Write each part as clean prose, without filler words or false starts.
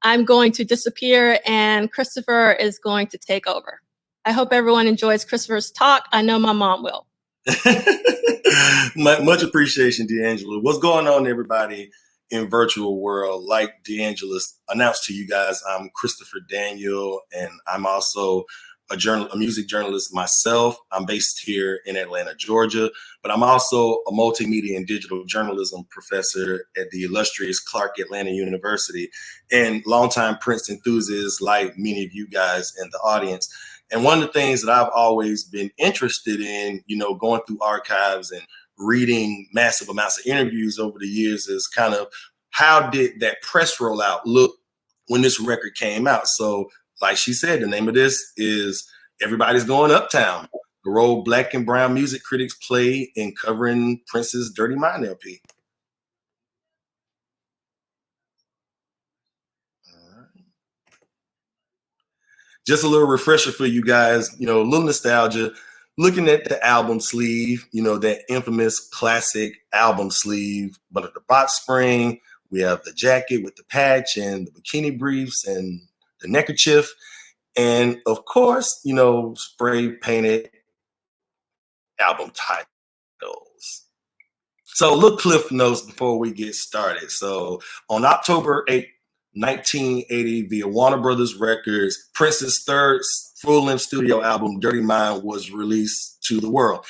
I'm going to disappear and Christopher is going to take over. I hope everyone enjoys Christopher's talk. I know my mom will. Much appreciation, D'Angelo. What's going on, everybody in virtual world? Like D'Angelo announced to you guys, I'm Christopher Daniel, and I'm also a music journalist myself. I'm based here in Atlanta, Georgia, but I'm also a multimedia and digital journalism professor at the illustrious Clark Atlanta University, and longtime Prince enthusiast like many of you guys in the audience. And one of the things that I've always been interested in, going through archives and reading massive amounts of interviews over the years is kind of how did that press rollout look when this record came out? So like she said, the name of this is Everybody's Going Uptown, the role Black and brown music critics play in covering Prince's Dirty Mind LP. Just a little refresher for you guys, a little nostalgia. Looking at the album sleeve, that infamous classic album sleeve, but at the box spring, we have the jacket with the patch and the bikini briefs and the neckerchief. And of course, spray painted album titles. So look, cliff notes before we get started. So on October 8th, 1980, via Warner Brothers Records, Prince's third full-length studio album, Dirty Mind, was released to the world.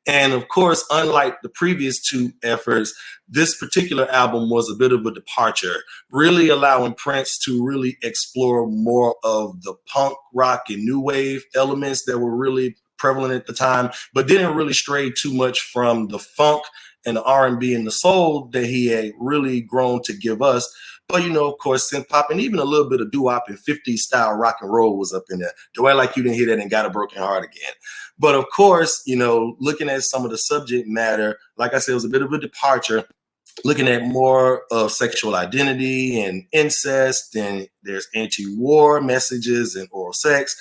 And of course, unlike the previous two efforts, this particular album was a bit of a departure, really allowing Prince to really explore more of the punk, rock, and new wave elements that were really prevalent at the time, but didn't really stray too much from the funk and the R&B and the soul that he had really grown to give us. But, of course, synth pop and even a little bit of doo-wop and 50s style rock and roll was up in there. Do I like you didn't hear that and got a broken heart again? But of course, looking at some of the subject matter, like I said, it was a bit of a departure, looking at more of sexual identity and incest, and there's anti-war messages and oral sex,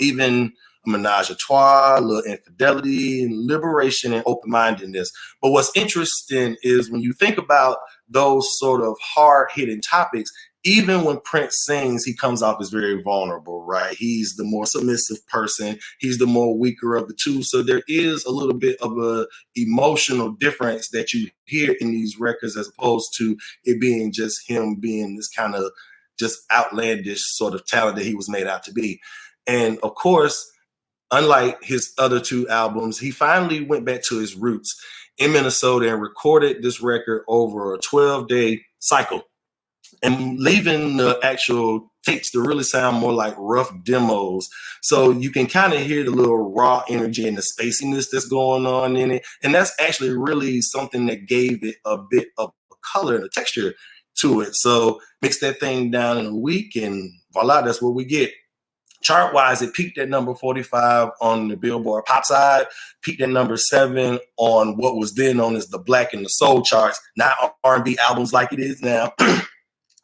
even menage a trois, a little infidelity, and liberation and open-mindedness. But what's interesting is when you think about those sort of hard-hitting topics, even when Prince sings, he comes off as very vulnerable, right? He's the more submissive person. He's the more weaker of the two. So there is a little bit of a emotional difference that you hear in these records as opposed to it being just him being this kind of just outlandish sort of talent that he was made out to be. And of course, unlike his other two albums, he finally went back to his roots in Minnesota and recorded this record over a 12-day cycle, and leaving the actual tapes to really sound more like rough demos. So you can kind of hear the little raw energy and the spaciness that's going on in it. And that's actually really something that gave it a bit of a color and a texture to it. So mix that thing down in a week and voila, that's what we get. Chart-wise, it peaked at number 45 on the Billboard Pop side, peaked at number 7 on what was then known as the Black and the Soul charts, not R&B albums like it is now.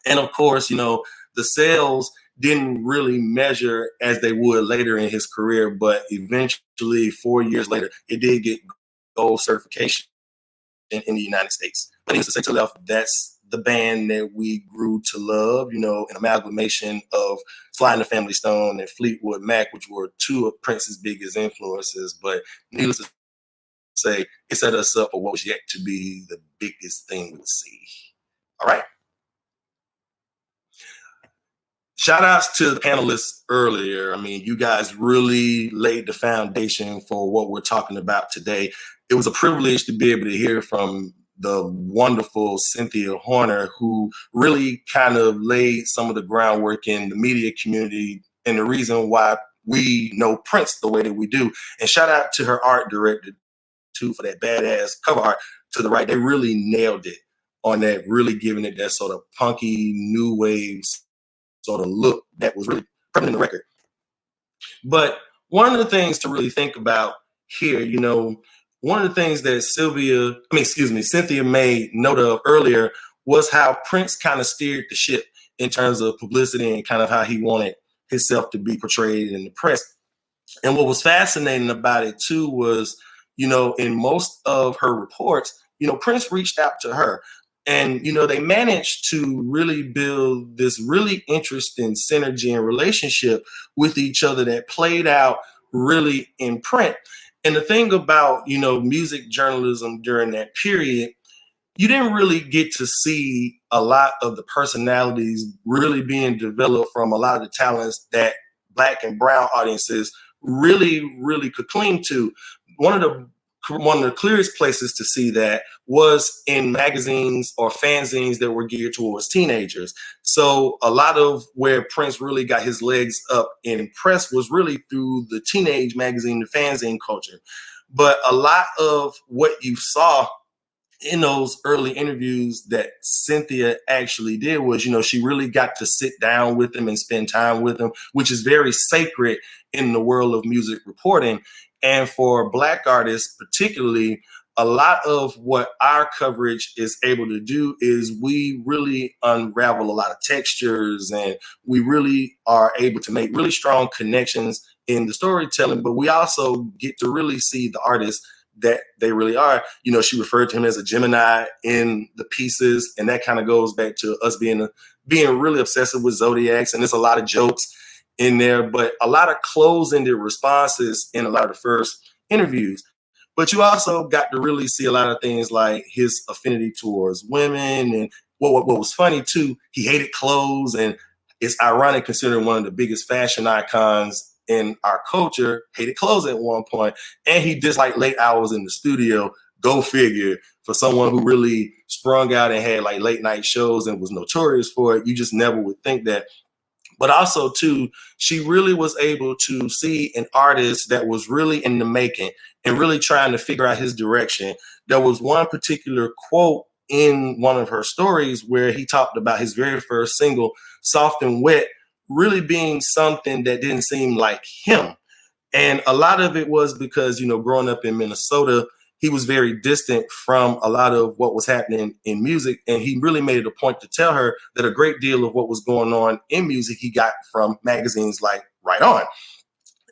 And of course, the sales didn't really measure as they would later in his career, but eventually 4 years later, it did get gold certification in the United States. But needless to say, to left, that's the band that we grew to love, an amalgamation of Sly and the Family Stone and Fleetwood Mac, which were two of Prince's biggest influences. But needless to say, it set us up for what was yet to be the biggest thing we would see. All right. Shout outs to the panelists earlier. I mean, you guys really laid the foundation for what we're talking about today. It was a privilege to be able to hear from the wonderful Cynthia Horner, who really kind of laid some of the groundwork in the media community and the reason why we know Prince the way that we do. And shout out to her art director, too, for that badass cover art to the right. They really nailed it on that, really giving it that sort of punky, new wave sort of look that was really prevalent in the record. But one of the things to really think about here, one of the things that Cynthia made note of earlier was how Prince kind of steered the ship in terms of publicity and kind of how he wanted himself to be portrayed in the press. And what was fascinating about it too was, in most of her reports, Prince reached out to her. And, they managed to really build this really interesting synergy and relationship with each other that played out really in print. And the thing about, music journalism during that period, you didn't really get to see a lot of the personalities really being developed from a lot of the talents that Black and brown audiences really, really could cling to. One of the clearest places to see that was in magazines or fanzines that were geared towards teenagers. So a lot of where Prince really got his legs up in press was really through the teenage magazine, the fanzine culture. But a lot of what you saw in those early interviews that Cynthia actually did was, she really got to sit down with him and spend time with him, which is very sacred in the world of music reporting. And for Black artists, particularly, a lot of what our coverage is able to do is we really unravel a lot of textures, and we really are able to make really strong connections in the storytelling, but we also get to really see the artists that they really are. She referred to him as a Gemini in the pieces, and that kind of goes back to us being really obsessive with zodiacs, and there's a lot of jokes in there, but a lot of close-ended responses in a lot of the first interviews. But you also got to really see a lot of things like his affinity towards women, and what was funny too, he hated clothes, and it's ironic considering one of the biggest fashion icons in our culture hated clothes at one point, and he disliked late hours in the studio. Go figure. For someone who really sprung out and had like late night shows and was notorious for it, you just never would think that. But also too, she really was able to see an artist that was really in the making and really trying to figure out his direction. There was one particular quote in one of her stories where he talked about his very first single, Soft and Wet, really being something that didn't seem like him. And a lot of it was because, growing up in Minnesota, he was very distant from a lot of what was happening in music. And he really made it a point to tell her that a great deal of what was going on in music he got from magazines like Right On.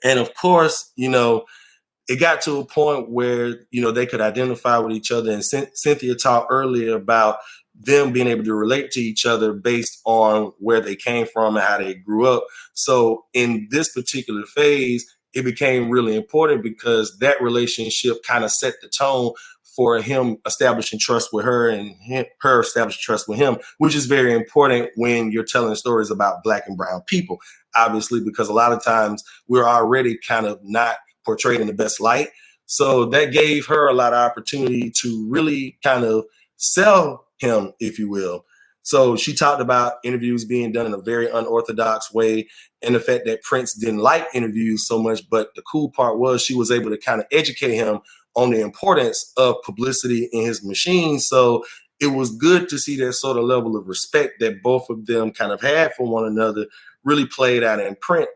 And of course, it got to a point where, they could identify with each other. And Cynthia talked earlier about them being able to relate to each other based on where they came from and how they grew up. So in this particular phase, it became really important because that relationship kind of set the tone for him establishing trust with her and her establishing trust with him, which is very important when you're telling stories about Black and brown people, obviously, because a lot of times we're already kind of not portrayed in the best light. So that gave her a lot of opportunity to really kind of sell him, if you will. So she talked about interviews being done in a very unorthodox way, and the fact that Prince didn't like interviews so much. But the cool part was she was able to kind of educate him on the importance of publicity in his machine. So it was good to see that sort of level of respect that both of them kind of had for one another really played out in print.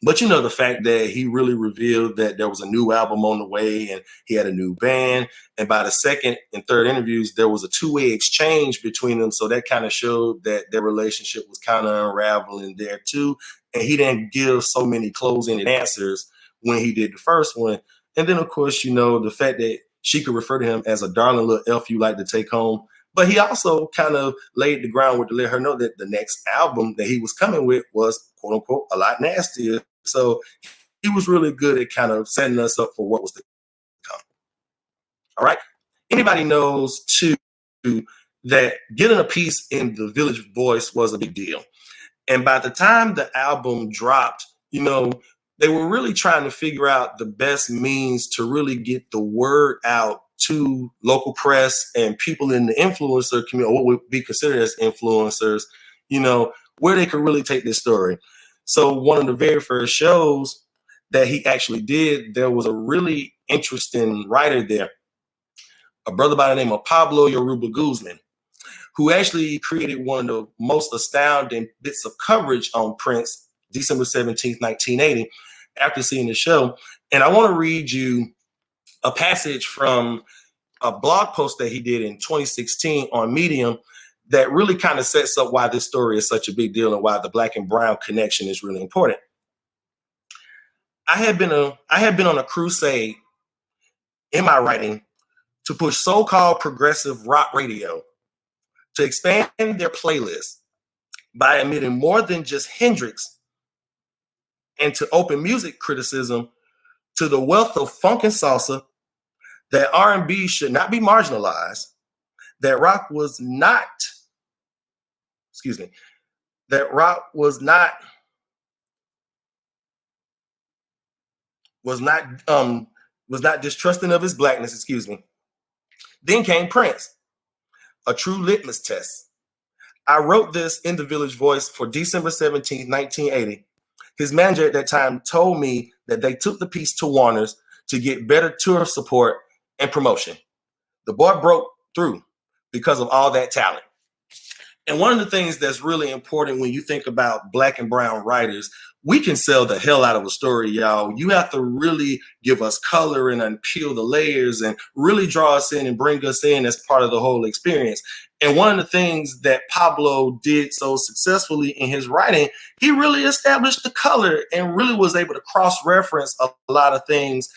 But the fact that he really revealed that there was a new album on the way and he had a new band. And by the second and third interviews, there was a two-way exchange between them. So that kind of showed that their relationship was kind of unraveling there too. And he didn't give so many close-ended answers when he did the first one. And then, of course, the fact that she could refer to him as a darling little elf you like to take home. But he also kind of laid the groundwork to let her know that the next album that he was coming with was, quote unquote, a lot nastier. So he was really good at kind of setting us up for what was to come. All right. Anybody knows too that getting a piece in the Village Voice was a big deal. And by the time the album dropped, they were really trying to figure out the best means to really get the word out to local press and people in the influencer community, or what would be considered as influencers, where they could really take this story. So one of the very first shows that he actually did, there was a really interesting writer there, a brother by the name of Pablo Yoruba Guzman, who actually created one of the most astounding bits of coverage on Prince, December 17th, 1980, after seeing the show. And I want to read you a passage from a blog post that he did in 2016 on Medium that really kind of sets up why this story is such a big deal and why the Black and brown connection is really important. I had been on a crusade in my writing to push so-called progressive rock radio to expand their playlist by omitting more than just Hendrix and to open music criticism to the wealth of funk and salsa, that R&B should not be marginalized, that rock was not, that rock was not distrusting of his blackness, Then came Prince, a true litmus test. I wrote this in the Village Voice for December 17, 1980. His manager at that time told me that they took the piece to Warner's to get better tour support and promotion. The boy broke through because of all that talent. And one of the things that's really important when you think about Black and brown writers, we can sell the hell out of a story, y'all. You have to really give us color and unpeel the layers and really draw us in and bring us in as part of the whole experience. And one of the things that Pablo did so successfully in his writing, he really established the color and really was able to cross-reference a lot of things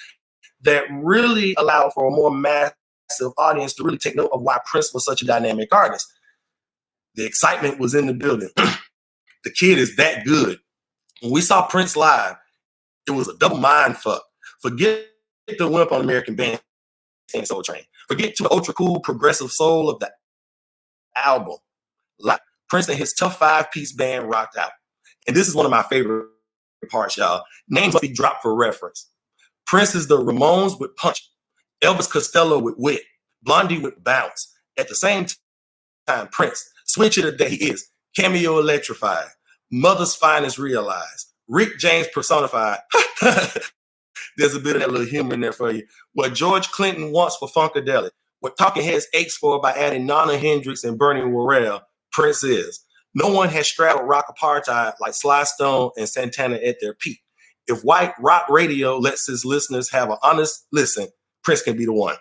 that really allowed for a more massive audience to really take note of why Prince was such a dynamic artist. The excitement was in the building. The kid is that good. When we saw Prince live, it was a double mind fuck. Forget the Wimp on American Bandstand Soul Train. Forget to the ultra cool progressive soul of the album. Like Prince and his tough 5-piece band rocked out. And this is one of my favorite parts, y'all. Names must be dropped for reference. Prince is the Ramones with punch, Elvis Costello with wit, Blondie with bounce. At the same time, Prince, switch it that he is, cameo electrified, mother's finest realized, Rick James personified. There's a bit of that little humor in there for you. What George Clinton wants for Funkadelic, what Talking Heads aches for by adding Nana Hendrix and Bernie Worrell, Prince is. No one has straddled rock apartheid like Sly Stone and Santana at their peak. If white rock radio lets his listeners have an honest listen, Prince can be the one.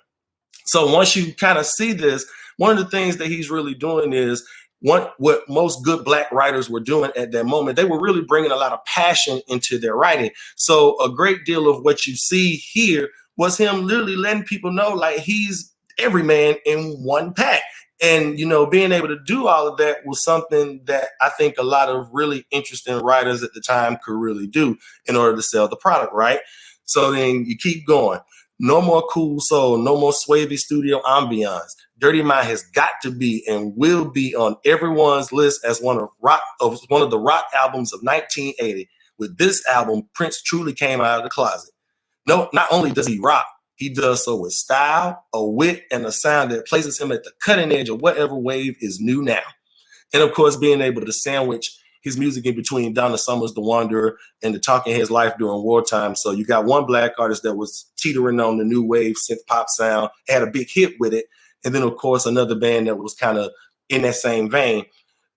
So once you kind of see this, one of the things that he's really doing is what most good Black writers were doing at that moment. They were really bringing a lot of passion into their writing. So a great deal of what you see here was him literally letting people know like he's every man in one pack. And, you know, being able to do all of that was something that I think a lot of really interesting writers at the time could really do in order to sell the product, right? So then you keep going. No more cool soul, no more Swavey studio ambiance. Dirty Mind has got to be and will be on everyone's list as one of the rock albums of 1980. With this album, Prince truly came out of the closet. No, not only does he rock, he does so with style, a wit, and a sound that places him at the cutting edge of whatever wave is new now. And of course, being able to sandwich his music in between Donna Summer's The Wanderer and the Talking Heads Life during wartime. So you got one Black artist that was teetering on the new wave synth pop sound, had a big hit with it. And then, of course, another band that was kind of in that same vein.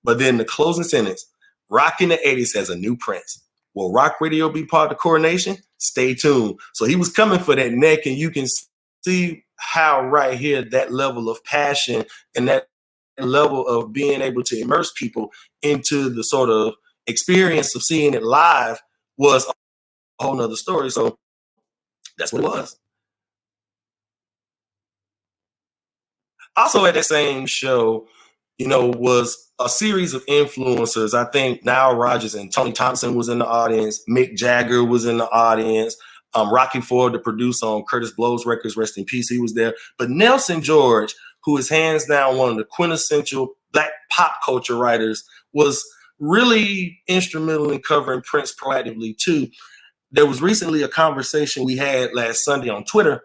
But then the closing sentence, rock in the 80s has a new Prince. Will rock radio be part of the coronation? Stay tuned. So he was coming for that neck, and you can see how right here that level of passion and that level of being able to immerse people into the sort of experience of seeing it live was a whole nother story. So that's what it was. Also at that same show, you know, was a series of influencers. I think Nile Rodgers and Tony Thompson was in the audience. Mick Jagger was in the audience. Rocky Ford, the producer on Curtis Blow's records, rest in peace, he was there. But Nelson George, who is hands down one of the quintessential Black pop culture writers, was really instrumental in covering Prince proactively too. There was recently a conversation we had last Sunday on Twitter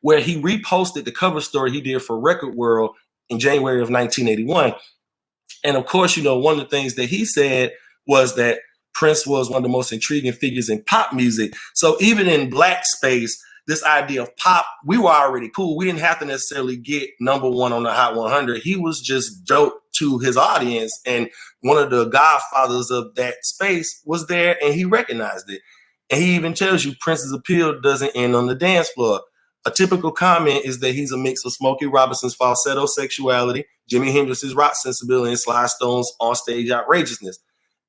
where he reposted the cover story he did for Record World in January of 1981. And of course, you know, one of the things that he said was that Prince was one of the most intriguing figures in pop music. So even in Black space, this idea of pop, we were already cool. We didn't have to necessarily get number one on the Hot 100. He was just dope to his audience. And one of the godfathers of that space was there, and he recognized it. And he even tells you Prince's appeal doesn't end on the dance floor. A typical comment is that he's a mix of Smokey Robinson's falsetto sexuality, Jimi Hendrix's rock sensibility, and Sly Stone's onstage outrageousness.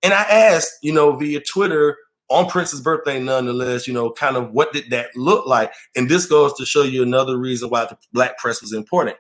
And I asked, you know, via Twitter on Prince's birthday, nonetheless, you know, kind of what did that look like? And this goes to show you another reason why the Black press was important.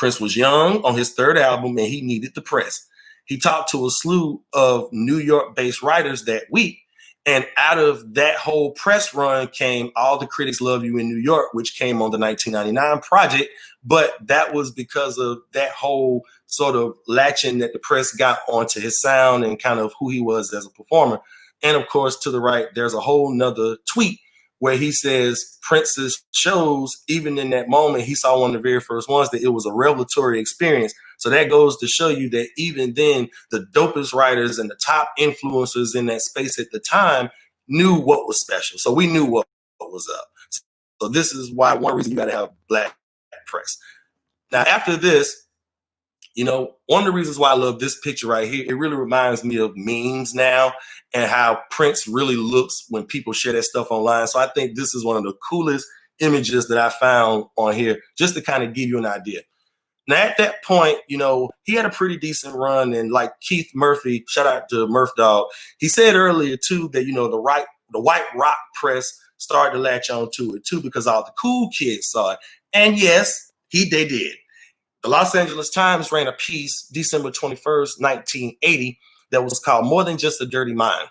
Prince was young on his third album and he needed the press. He talked to a slew of New York-based writers that week. And out of that whole press run came All the Critics Love You in New York, which came on the 1999 project. But that was because of that whole sort of latching that the press got onto his sound and kind of who he was as a performer. And of course, to the right, there's a whole nother tweet where he says Prince's shows, even in that moment, he saw one of the very first ones, that it was a revelatory experience. So that goes to show you that even then, the dopest writers and the top influencers in that space at the time knew what was special. So we knew what was up. So this is why one reason you got to have black press. Now, after this, you know, one of the reasons why I love this picture right here, it really reminds me of memes now and how Prince really looks when people share that stuff online. So I think this is one of the coolest images that I found on here, just to kind of give you an idea. Now, at that point, you know, he had a pretty decent run. And like Keith Murphy, shout out to Murph Dog, he said earlier, too, that, you know, the white rock press started to latch on to it, too, because all the cool kids saw it. And yes, they did. The Los Angeles Times ran a piece December 21st, 1980, that was called More Than Just a Dirty Mind.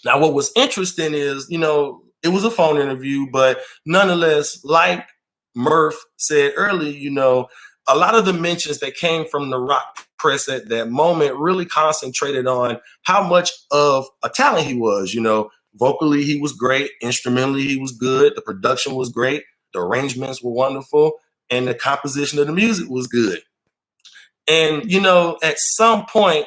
Now, what was interesting is, you know, it was a phone interview, but nonetheless, like Murph said earlier, you know, a lot of the mentions that came from the rock press at that moment really concentrated on how much of a talent he was. You know, vocally, he was great. Instrumentally, he was good. The production was great. The arrangements were wonderful. And the composition of the music was good. And, you know, at some point,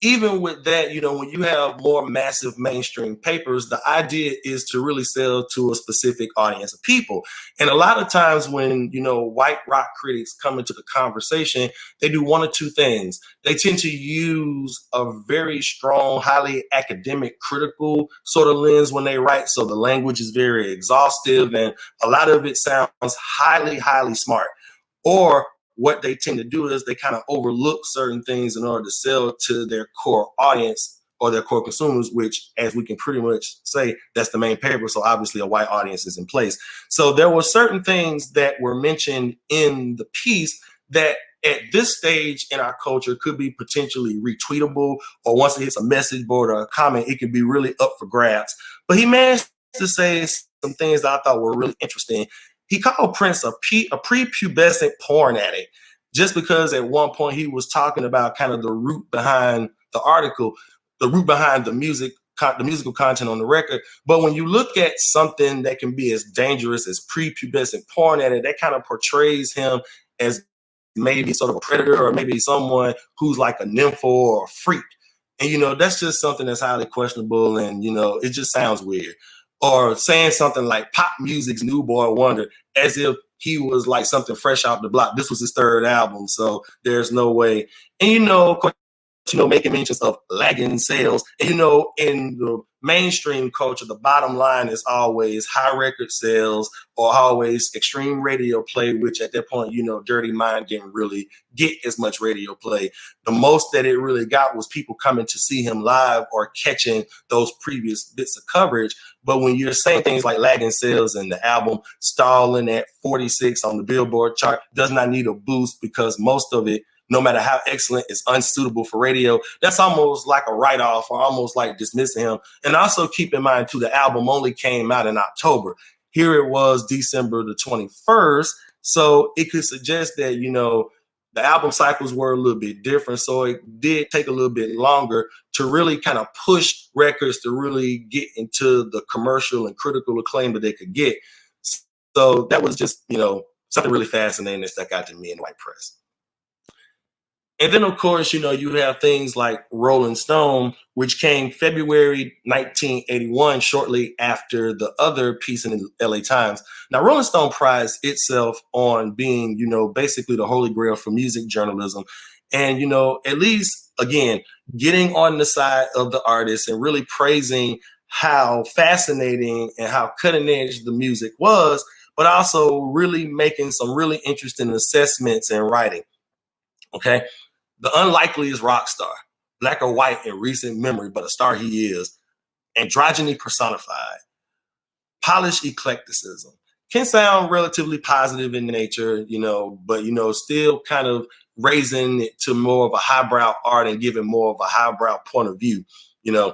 even with that, you know, when you have more massive mainstream papers, the idea is to really sell to a specific audience of people. And a lot of times when, you know, white rock critics come into the conversation, they do one or two things. They tend to use a very strong, highly academic, critical sort of lens when they write. So the language is very exhaustive and a lot of it sounds highly, highly smart. Or what they tend to do is they kind of overlook certain things in order to sell to their core audience or their core consumers, which, as we can pretty much say, that's the main paper. So obviously a white audience is in place. So there were certain things that were mentioned in the piece that at this stage in our culture could be potentially retweetable, or once it hits a message board or a comment, it can be really up for grabs. But he managed to say some things that I thought were really interesting. He called Prince a prepubescent porn addict, just because at one point he was talking about kind of the root behind the article, the root behind the musical content on the record. But when you look at something that can be as dangerous as prepubescent porn addict, that kind of portrays him as maybe sort of a predator or maybe someone who's like a nympho or a freak. And, you know, that's just something that's highly questionable. And, you know, it just sounds weird. Or saying something like pop music's new boy wonder, as if he was like something fresh out the block. This was his third album, so there's no way. And, you know, making mentions of lagging sales. And, you know, in the mainstream culture, the bottom line is always high record sales or always extreme radio play, which at that point, you know, Dirty Mind didn't really get as much radio play. The most that it really got was people coming to see him live or catching those previous bits of coverage. But when you're saying things like lagging sales and the album stalling at 46 on the Billboard chart does not need a boost, because most of it, no matter how excellent, is unsuitable for radio. That's almost like a write-off or almost like dismissing him. And also keep in mind, too, the album only came out in October. Here it was December the 21st. So it could suggest that, you know, the album cycles were a little bit different. So it did take a little bit longer to really kind of push records to really get into the commercial and critical acclaim that they could get. So that was just, you know, something really fascinating that stuck out to me in the white press. And then, of course, you know, you have things like Rolling Stone, which came February 1981, shortly after the other piece in the LA Times. Now, Rolling Stone prides itself on being, you know, basically the holy grail for music journalism. And, you know, at least, again, getting on the side of the artist and really praising how fascinating and how cutting edge the music was, but also really making some really interesting assessments and writing. Okay. The unlikeliest rock star, black or white in recent memory, but a star he is, androgyny personified, polished eclecticism, can sound relatively positive in nature, but, still kind of raising it to more of a highbrow art and giving more of a highbrow point of view, And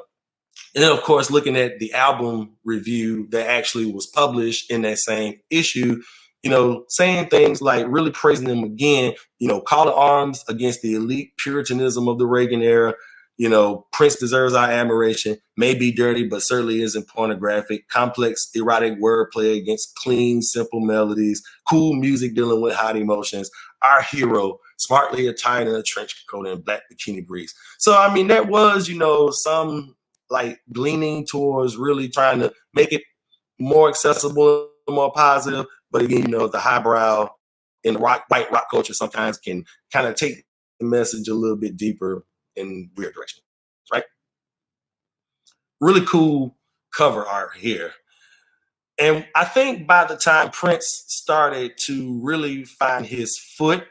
then, of course, looking at the album review that actually was published in that same issue, saying things like really praising them again, call to arms against the elite puritanism of the Reagan era. Prince deserves our admiration, may be dirty, but certainly isn't pornographic, complex, erotic wordplay against clean, simple melodies, cool music dealing with hot emotions. Our hero, smartly attired in a trench coat and black bikini briefs. So, I mean, that was, some like gleaning towards really trying to make it more accessible, more positive. But again, the highbrow in the white rock culture sometimes can kind of take the message a little bit deeper in weird direction, right? Really cool cover art here. And I think by the time Prince started to really find his foot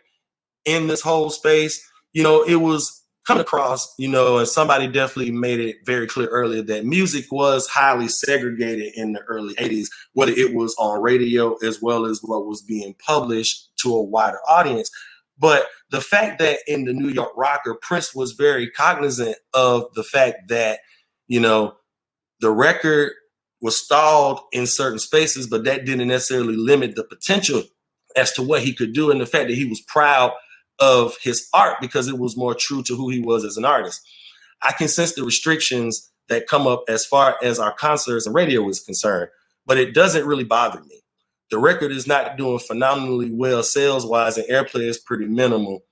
in this whole space, it was coming across, and somebody definitely made it very clear earlier that music was highly segregated in the early 80s, whether it was on radio as well as what was being published to a wider audience. But the fact that in the New York Rocker, Prince was very cognizant of the fact that, the record was stalled in certain spaces, but that didn't necessarily limit the potential as to what he could do, and the fact that he was proud of his art because it was more true to who he was as an artist. I can sense the restrictions that come up as far as our concerts and radio is concerned, but it doesn't really bother me. The record is not doing phenomenally well sales-wise, and airplay is pretty minimal.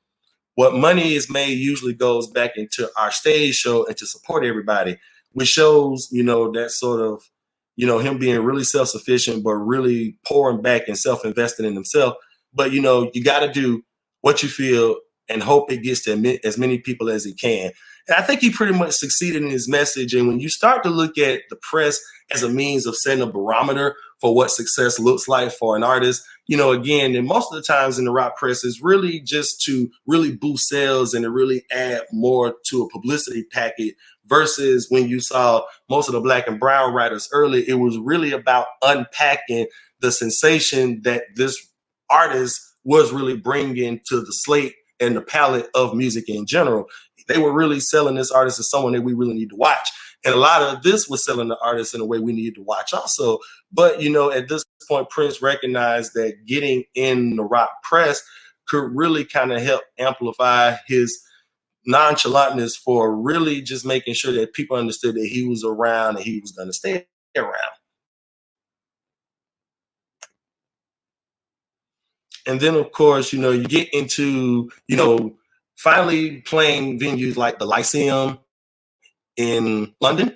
What money is made usually goes back into our stage show and to support everybody, which shows, that sort of, him being really self-sufficient, but really pouring back and self-investing in himself. But, you got to do what you feel and hope it gets to as many people as it can. And I think he pretty much succeeded in his message. And when you start to look at the press as a means of setting a barometer for what success looks like for an artist, again, and most of the times in the rock press is really just to really boost sales and to really add more to a publicity packet versus when you saw most of the black and brown writers early, it was really about unpacking the sensation that this artist was really bringing to the slate and the palette of music in general. They were really selling this artist as someone that we really need to watch. And a lot of this was selling the artist in a way we needed to watch also. But, at this point, Prince recognized that getting in the rock press could really kind of help amplify his nonchalantness for really just making sure that people understood that he was around and he was going to stay around. And then, of course, you get into, finally playing venues like the Lyceum in London.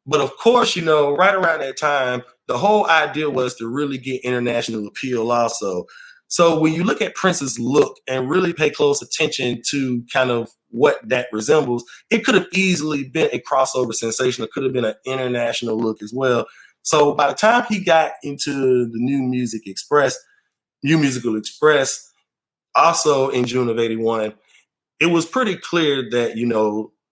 But of course, right around that time, the whole idea was to really get international appeal also. So when you look at Prince's look and really pay close attention to kind of what that resembles, it could have easily been a crossover sensation. It could have been an international look as well. So by the time he got into the New Musical Express, also in June of 81, it was pretty clear that,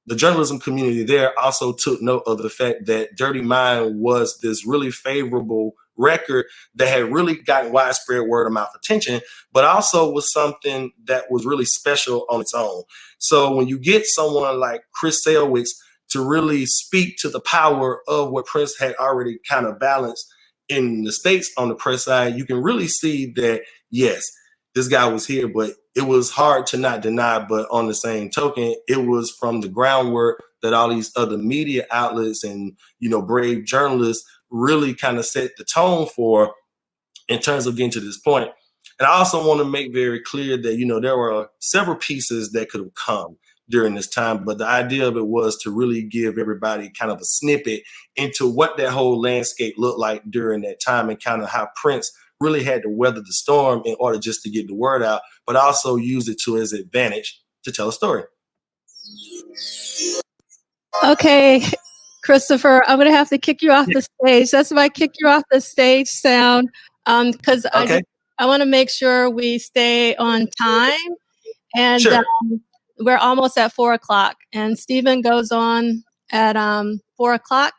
the journalism community there also took note of the fact that Dirty Mind was this really favorable record that had really gotten widespread word of mouth attention, but also was something that was really special on its own. So when you get someone like Chris Selwicks to really speak to the power of what Prince had already kind of balanced in the States on the press side, you can really see that, yes, this guy was here, but it was hard to not deny. But on the same token, it was from the groundwork that all these other media outlets and, brave journalists really kind of set the tone for in terms of getting to this point. And I also want to make very clear that, there were several pieces that could have come during this time, but the idea of it was to really give everybody kind of a snippet into what that whole landscape looked like during that time and kind of how Prince really had to weather the storm in order just to get the word out, but also use it to his advantage to tell a story. Okay, Christopher, I'm going to have to kick you off the stage. That's my kick you off the stage sound, because I want to make sure we stay on time. And sure. We're almost at 4:00, and Stephen goes on at 4:00.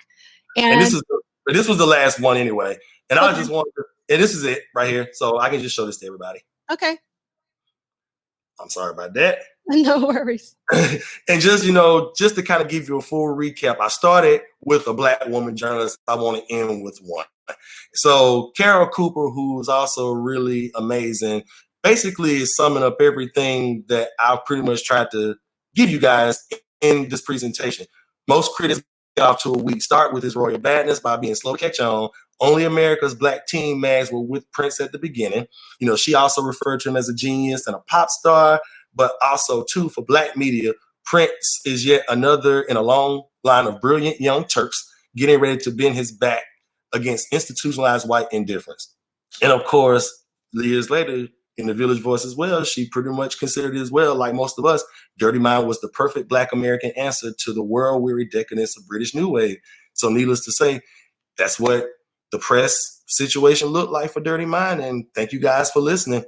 And this was the last one anyway. And I just wanted to And this is it right here. So I can just show this to everybody. Okay. I'm sorry about that. No worries. And just, just to kind of give you a full recap, I started with a Black woman journalist. I want to end with one. So Carol Cooper, who is also really amazing, basically is summing up everything that I've pretty much tried to give you guys in this presentation. Most critics get off to a weak start with his royal badness by being slow to catch on. Only America's Black teen mags were with Prince at the beginning. She also referred to him as a genius and a pop star, but also, too, for Black media, Prince is yet another in a long line of brilliant young Turks getting ready to bend his back against institutionalized white indifference. And of course, years later, in the Village Voice as well, she pretty much considered it as well, like most of us, Dirty Mind was the perfect Black American answer to the world-weary decadence of British New Wave. So needless to say, that's what the press situation looked like for Dirty Mind. And thank you guys for listening.